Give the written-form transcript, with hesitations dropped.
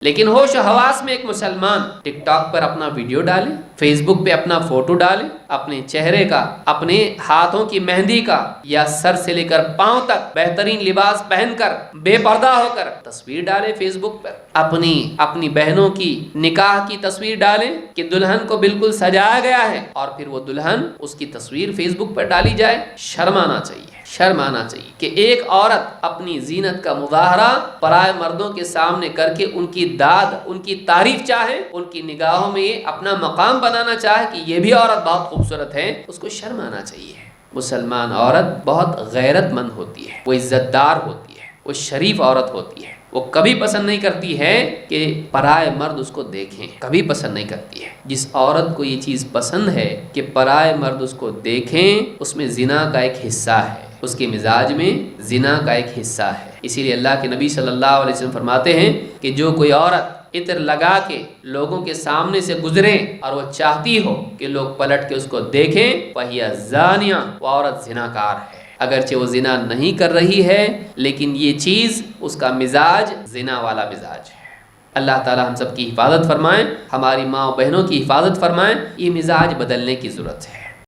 لیکن ہوش و حواس میں ایک مسلمان ٹک ٹاک پر اپنا ویڈیو ڈالے، فیس بک پہ اپنا فوٹو ڈالے، اپنے چہرے کا، اپنے ہاتھوں کی مہندی کا، یا سر سے لے کر پاؤں تک بہترین لباس پہن کر بے پردہ ہو کر تصویر ڈالے فیس بک پر، اپنی بہنوں کی نکاح کی تصویر ڈالیں کہ دلہن کو بالکل سجایا گیا ہے، اور پھر وہ دلہن اس کی تصویر فیس بک پر ڈالی جائے۔ شرم آنا چاہیے کہ ایک عورت اپنی زینت کا مظاہرہ پرائے مردوں کے سامنے کر کے ان کی داد، ان کی تعریف چاہے، ان کی نگاہوں میں اپنا مقام بنانا چاہے کہ یہ بھی عورت بہت خوبصورت ہے، اس کو شرم آنا چاہیے۔ مسلمان عورت بہت غیرت مند ہوتی ہے، وہ عزت دار ہوتی ہے، وہ شریف عورت ہوتی ہے، وہ کبھی پسند نہیں کرتی ہے کہ پرائے مرد اس کو دیکھیں، کبھی پسند نہیں کرتی ہے۔ جس عورت کو یہ چیز پسند ہے کہ پرائے مرد اس کو دیکھیں، اس میں زنا کا ایک حصہ ہے، اس کے مزاج میں زنا کا ایک حصہ ہے۔ اسی لیے اللہ کے نبی صلی اللہ علیہ وسلم فرماتے ہیں کہ جو کوئی عورت عطر لگا کے لوگوں کے سامنے سے گزرے اور وہ چاہتی ہو کہ لوگ پلٹ کے اس کو دیکھیں، فَهِيَ زَانِيَةٌ، وہ عورت زناکار ہے۔ اگرچہ وہ زنا نہیں کر رہی ہے، لیکن یہ چیز اس کا مزاج زنا والا مزاج ہے۔ اللہ تعالی ہم سب کی حفاظت فرمائیں، ہماری ماں و بہنوں کی حفاظت فرمائیں۔ یہ مزاج بدلنے کی ضرورت ہے۔